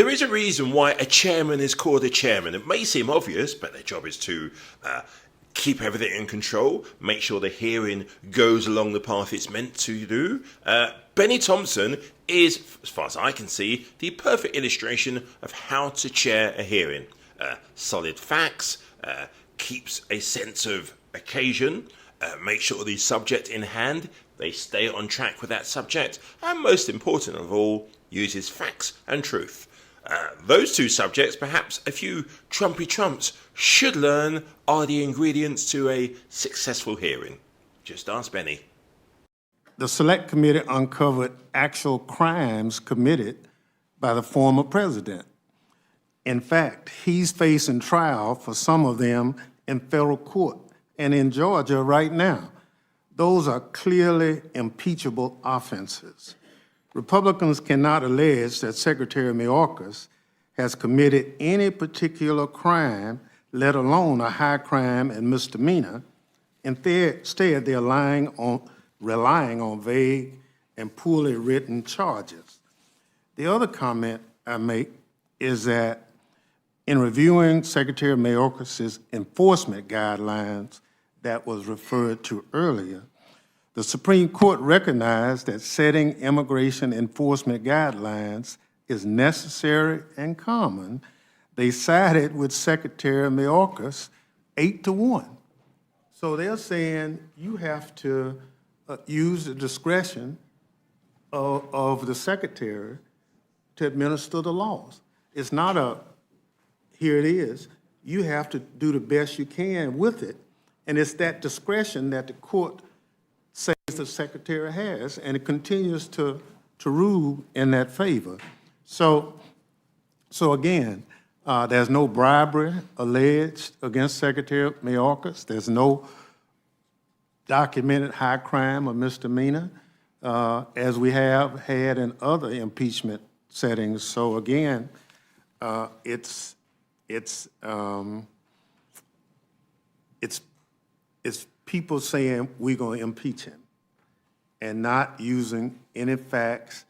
There is a reason why a chairman is called a chairman. It may seem obvious, but their job is to keep everything in control, make sure the hearing goes along the path it's meant to do. Benny Thompson is, as far as I can see, the perfect illustration of how to chair a hearing. Solid facts, keeps a sense of occasion, make sure the subject in hand, they stay on track with that subject, and most important of all, uses facts and truth. Those two subjects, perhaps a few Trumpy Trumps should learn, are the ingredients to a successful hearing. Just ask Benny. The Select Committee uncovered actual crimes committed by the former president. In fact, he's facing trial for some of them in federal court and in Georgia right now. Those are clearly impeachable offenses. Republicans cannot allege that Secretary Mayorkas has committed any particular crime, let alone a high crime and misdemeanor. Instead, they're relying on vague and poorly written charges. The other comment I make is that in reviewing Secretary Mayorkas' enforcement guidelines that was referred to earlier, the Supreme Court recognized that setting immigration enforcement guidelines is necessary and common. They sided with Secretary Mayorkas 8-1. So they're saying you have to use the discretion of the secretary to administer the laws. It's not a, here it is. You have to do the best you can with it. And it's that discretion that the court says the secretary has, and it continues to rule in that favor. So again, there's no bribery alleged against Secretary Mayorkas. There's no documented high crime or misdemeanor, as we have had in other impeachment settings. So again, it's people saying we're going to impeach him and not using any facts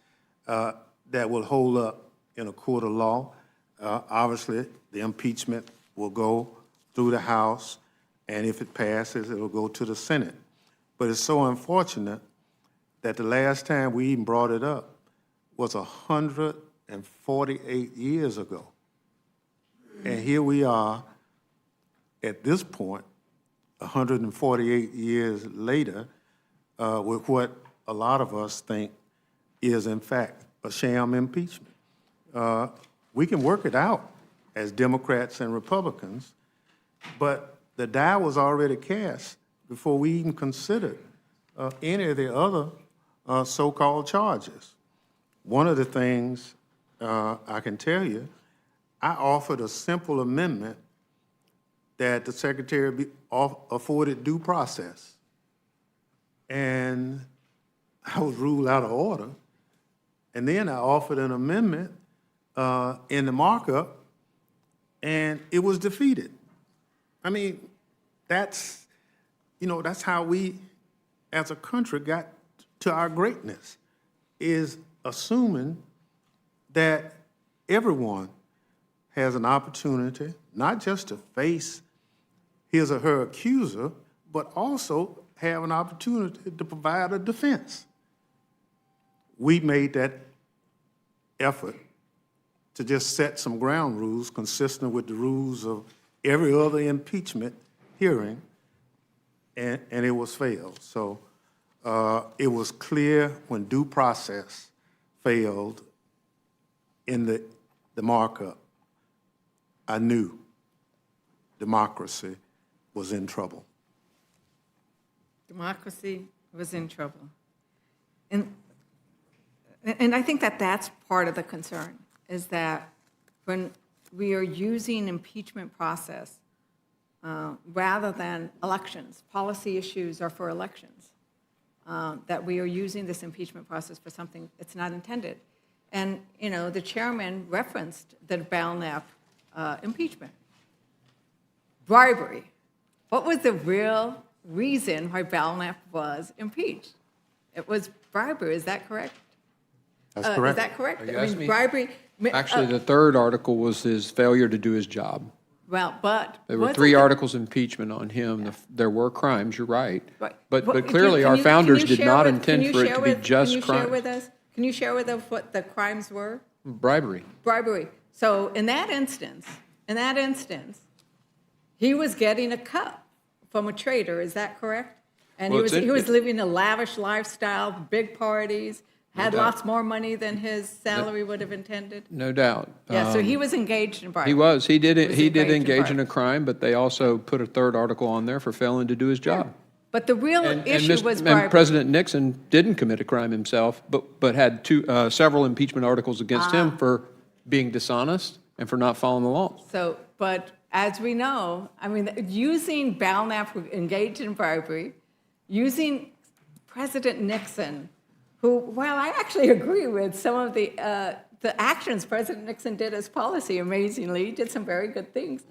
that will hold up in a court of law. Obviously, the impeachment will go through the House, and if it passes, it'll go to the Senate. But it's so unfortunate that the last time we even brought it up was 148 years ago. And here we are at this point, 148 years later, with what a lot of us think is, in fact, a sham impeachment. We can work it out as Democrats and Republicans, but the die was already cast before we even considered any of the other so-called charges. One of the things I can tell you, I offered a simple amendment that the secretary be afforded due process. And I was ruled out of order. And then I offered an amendment in the markup, and it was defeated. I mean, that's how we as a country got to our greatness, is assuming that everyone has an opportunity not just to face his or her accuser, but also have an opportunity to provide a defense. We made that effort to just set some ground rules consistent with the rules of every other impeachment hearing, and it was failed. So it was clear when due process failed in the markup, I knew democracy was in trouble. Democracy was in trouble. And I think that that's part of the concern, is that when we are using impeachment process rather than elections, policy issues are for elections, that we are using this impeachment process for something it's not intended. And, the chairman referenced the Belknap impeachment. Bribery. What was the real reason why Belknap was impeached? It was bribery, is that correct? That's correct. Is that correct? Are you I mean, asking me? bribery, Actually, the third article was his failure to do his job. Well, but. There were wasn't 3 the- articles of impeachment on him. There were crimes, you're right. Right. But Can clearly, you- our can founders you did share not with- intend can you for it share to be with- just Can you share with crimes. us, can you share with us what the crimes were? Bribery. Bribery. So in that instance, he was getting a cut from a trader, is that correct? And Well, he was living a lavish lifestyle, big parties, had doubt. lots more money than his salary would have intended? No doubt. Yeah, so he was engaged in bribery. He was. He did engaged in engage in a bribery. crime, but they also put a third article on there for failing to do his job. But the real issue was bribery. And President Nixon didn't commit a crime himself, but had several impeachment articles against him for being dishonest and for not following the law. So, but as we know, I mean, using Belknap, who engaged in bribery, using President Nixon, who, well, I actually agree with some of the actions President Nixon did as policy, amazingly. He did some very good things.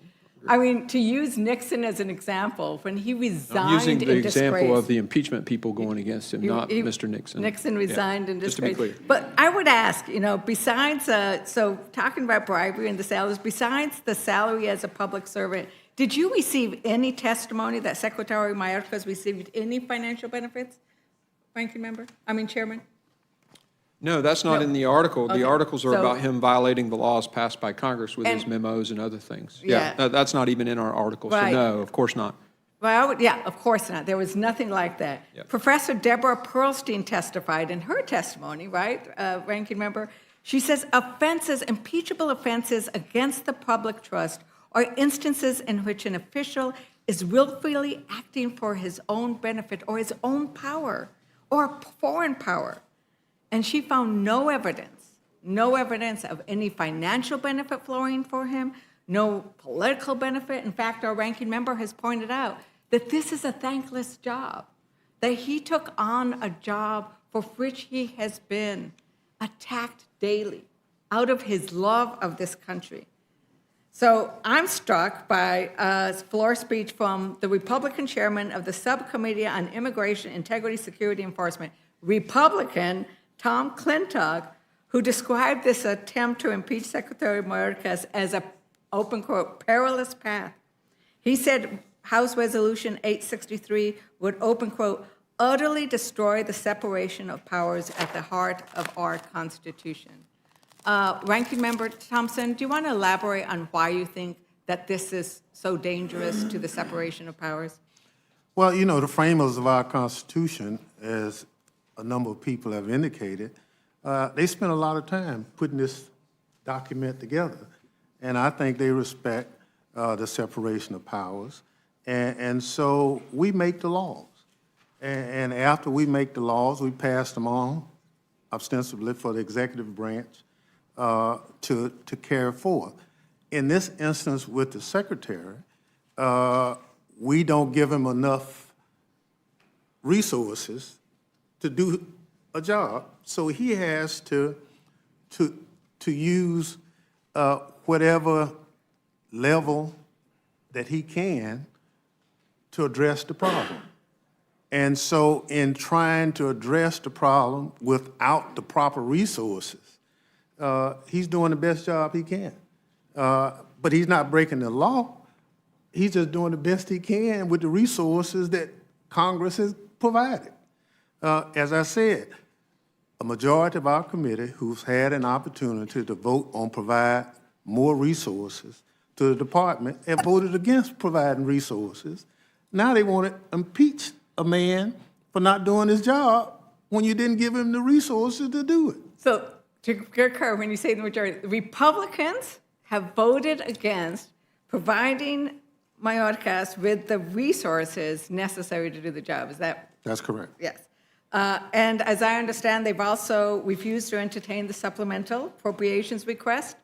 I mean, to use Nixon as an example, when he resigned I'm using the in example disgrace. of the impeachment people going against him, not Mr. Nixon. Nixon resigned in just to be disgrace. clear. But I would ask, besides, so talking about bribery and the salaries, besides the salary as a public servant, did you receive any testimony that Secretary Mayorkas received any financial benefits? Chairman? No, that's not No. in the article. Okay, The articles are so- about him violating the laws passed by Congress with his And- memos and other things. Yeah. That's not even in our article, so Right. no, of course not. Well, yeah, of course not. There was nothing like that. Yep. Professor Deborah Pearlstein testified in her testimony, right, ranking member? She says impeachable offenses against the public trust are instances in which an official is willfully acting for his own benefit or his own power or foreign power. And she found no evidence of any financial benefit flowing for him, no political benefit. In fact, our ranking member has pointed out that this is a thankless job, that he took on a job for which he has been attacked daily out of his love of this country. So I'm struck by a floor speech from the Republican chairman of the Subcommittee on Immigration, Integrity, Security, Enforcement, Republican Tom Clintock, who described this attempt to impeach Secretary Mayorkas as a, open quote, perilous path. He said House Resolution 863 would, open quote, utterly destroy the separation of powers at the heart of our Constitution. Ranking Member Thompson, do you want to elaborate on why you think that this is so dangerous to the separation of powers? Well, the framers of our Constitution, as a number of people have indicated, they spent a lot of time putting this document together. And I think they respect the separation of powers. And so we make the laws. And after we make the laws, we pass them on ostensibly for the executive branch to carry forth. In this instance with the secretary, we don't give him enough resources to do a job, so he has to use whatever level that he can to address the problem. And so in trying to address the problem without the proper resources, he's doing the best job he can. But he's not breaking the law. He's just doing the best he can with the resources that Congress has provided. As I said, a majority of our committee who's had an opportunity to vote on provide more resources to the department have voted against providing resources. Now they want to impeach a man for not doing his job when you didn't give him the resources to do it. So, to concur, when you say the majority, the Republicans have voted against providing Mayorkas with the resources necessary to do the job. Is that? That's correct. Yes. And as I understand, they've also refused to entertain the supplemental appropriations request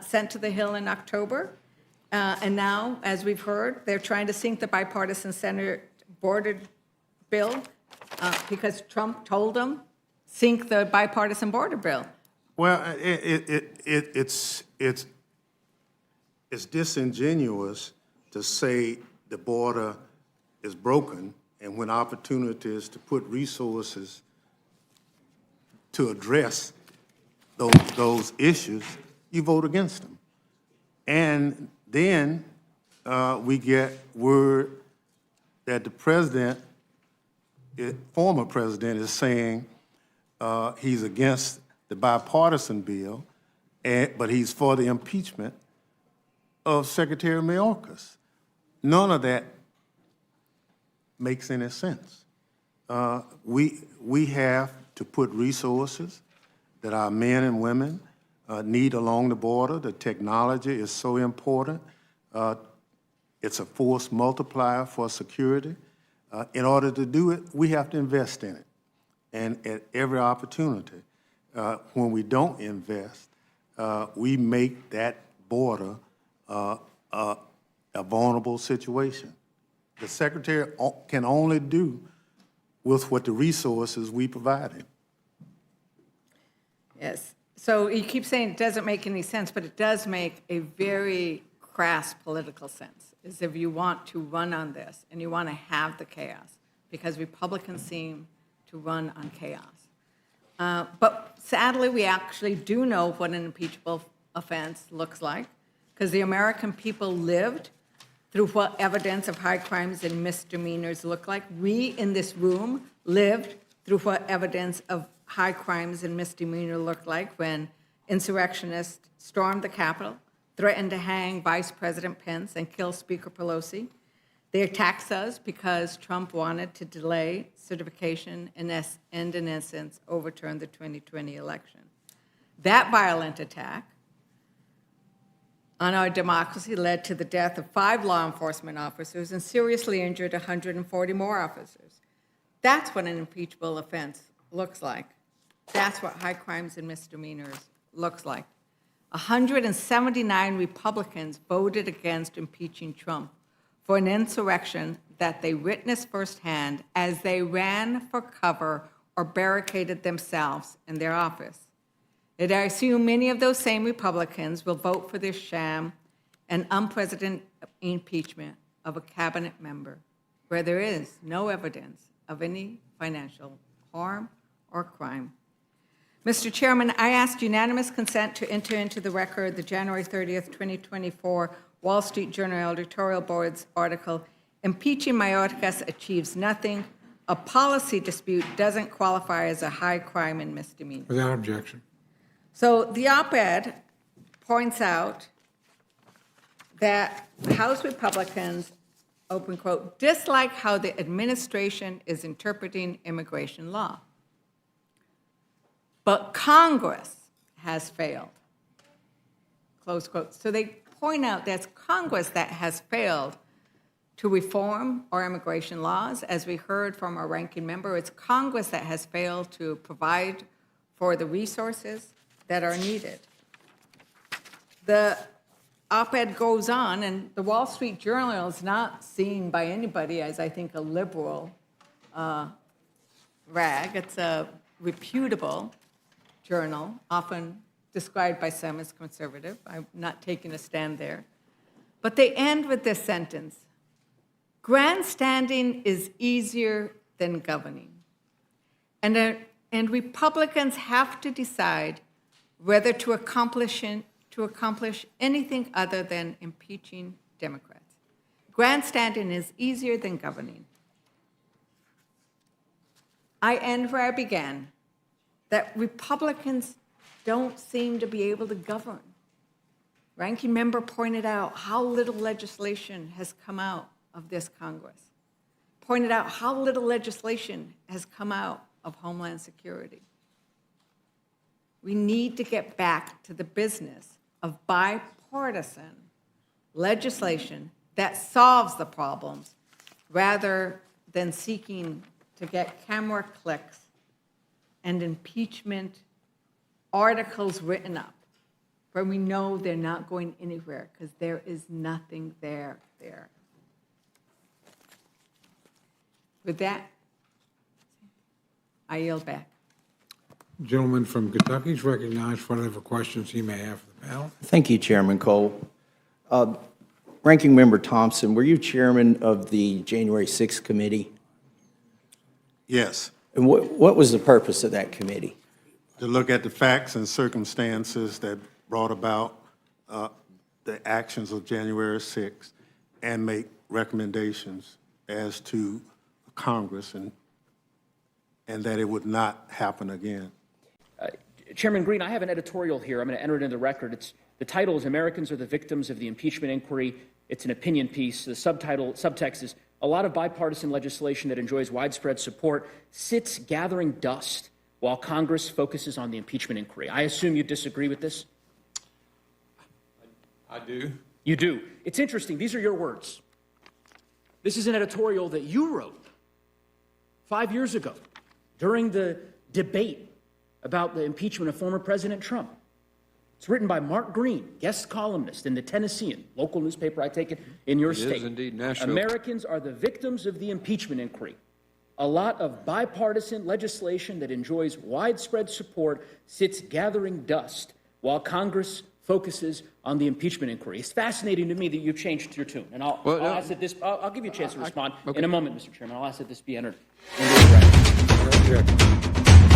sent to the Hill in October. And now, as we've heard, they're trying to sink the bipartisan Senate border bill because Trump told them, sink the bipartisan border bill. Well, it's disingenuous to say the border is broken and when opportunities to put resources to address those issues you vote against them. And then we get word that the president, former president, is saying he's against the bipartisan bill, but he's for the impeachment of Secretary Mayorkas. None of that makes any sense. We have to put resources that our men and women need along the border. The technology is so important. It's a force multiplier for security. In order to do it, we have to invest in it. And at every opportunity, when we don't invest, we make that border a vulnerable situation. The Secretary can only do with what the resources we provide him. Yes. So you keep saying it doesn't make any sense, but it does make a very crass political sense, is if you want to run on this and you want to have the chaos, because Republicans seem to run on chaos. But sadly, we actually do know what an impeachable offense looks like, because the American people lived through what evidence of high crimes and misdemeanors look like. We in this room lived through what evidence of high crimes and misdemeanor looked like when insurrectionists stormed the Capitol, threatened to hang Vice President Pence and kill Speaker Pelosi. They attacked us because Trump wanted to delay certification and, in essence, overturn the 2020 election. That violent attack on our democracy led to the death of 5 law enforcement officers and seriously injured 140 more officers. That's what an impeachable offense looks like. That's what high crimes and misdemeanors looks like. 179 Republicans voted against impeaching Trump for an insurrection that they witnessed firsthand as they ran for cover or barricaded themselves in their office. And I assume many of those same Republicans will vote for this sham and unprecedented impeachment of a cabinet member where there is no evidence of any financial harm or crime. Mr. Chairman, I asked unanimous consent to enter into the record the January 30th, 2024 Wall Street Journal editorial board's article, "Impeaching Mayorkas achieves nothing. A policy dispute doesn't qualify as a high crime and misdemeanor." Without objection. So the op-ed points out that House Republicans, open quote, dislike how the administration is interpreting immigration law. But Congress has failed, close quote. So they point out that's Congress that has failed to reform our immigration laws. As we heard from our ranking member, it's Congress that has failed to provide for the resources that are needed. The op-ed goes on, and the Wall Street Journal is not seen by anybody as, I think, a liberal rag. It's a reputable journal, often described by some as conservative. I'm not taking a stand there. But they end with this sentence: "Grandstanding is easier than governing." And Republicans have to decide whether to accomplish anything other than impeaching Democrats. Grandstanding is easier than governing. I end where I began, that Republicans don't seem to be able to govern. Ranking member pointed out how little legislation has come out of this Congress, pointed out how little legislation has come out of Homeland Security. We need to get back to the business of bipartisan legislation that solves the problems rather than seeking to get camera clicks and impeachment articles written up where we know they're not going anywhere because there is nothing there. With that, I yield back. Gentleman from Kentucky is recognized for whatever questions he may have for the panel. Thank you, Chairman Cole. Ranking Member Thompson, were you chairman of the January 6th committee? Yes, And what was the purpose of that committee? to look at the facts and circumstances that brought about the actions of January 6th and make recommendations as to Congress and that it would not happen again. Chairman Green, I have an editorial here. I'm going to enter it into the record. The title is Americans Are the Victims of the Impeachment Inquiry. It's an opinion piece. The subtext is a lot of bipartisan legislation that enjoys widespread support sits gathering dust while Congress focuses on the impeachment inquiry. I assume you disagree with this? I do. You do. It's interesting. These are your words. This is an editorial that you wrote 5 years ago during the debate about the impeachment of former President Trump. It's written by Mark Green, guest columnist in the Tennessean, local newspaper, I take it, in your state. It is indeed, Nashville. Americans are the victims of the impeachment inquiry. A lot of bipartisan legislation that enjoys widespread support sits gathering dust while Congress focuses on the impeachment inquiry. It's fascinating to me that you've changed your tune. And I'll ask that this, I'll give you a chance to respond in a moment, Mr. Chairman. I'll ask that this be entered into the record.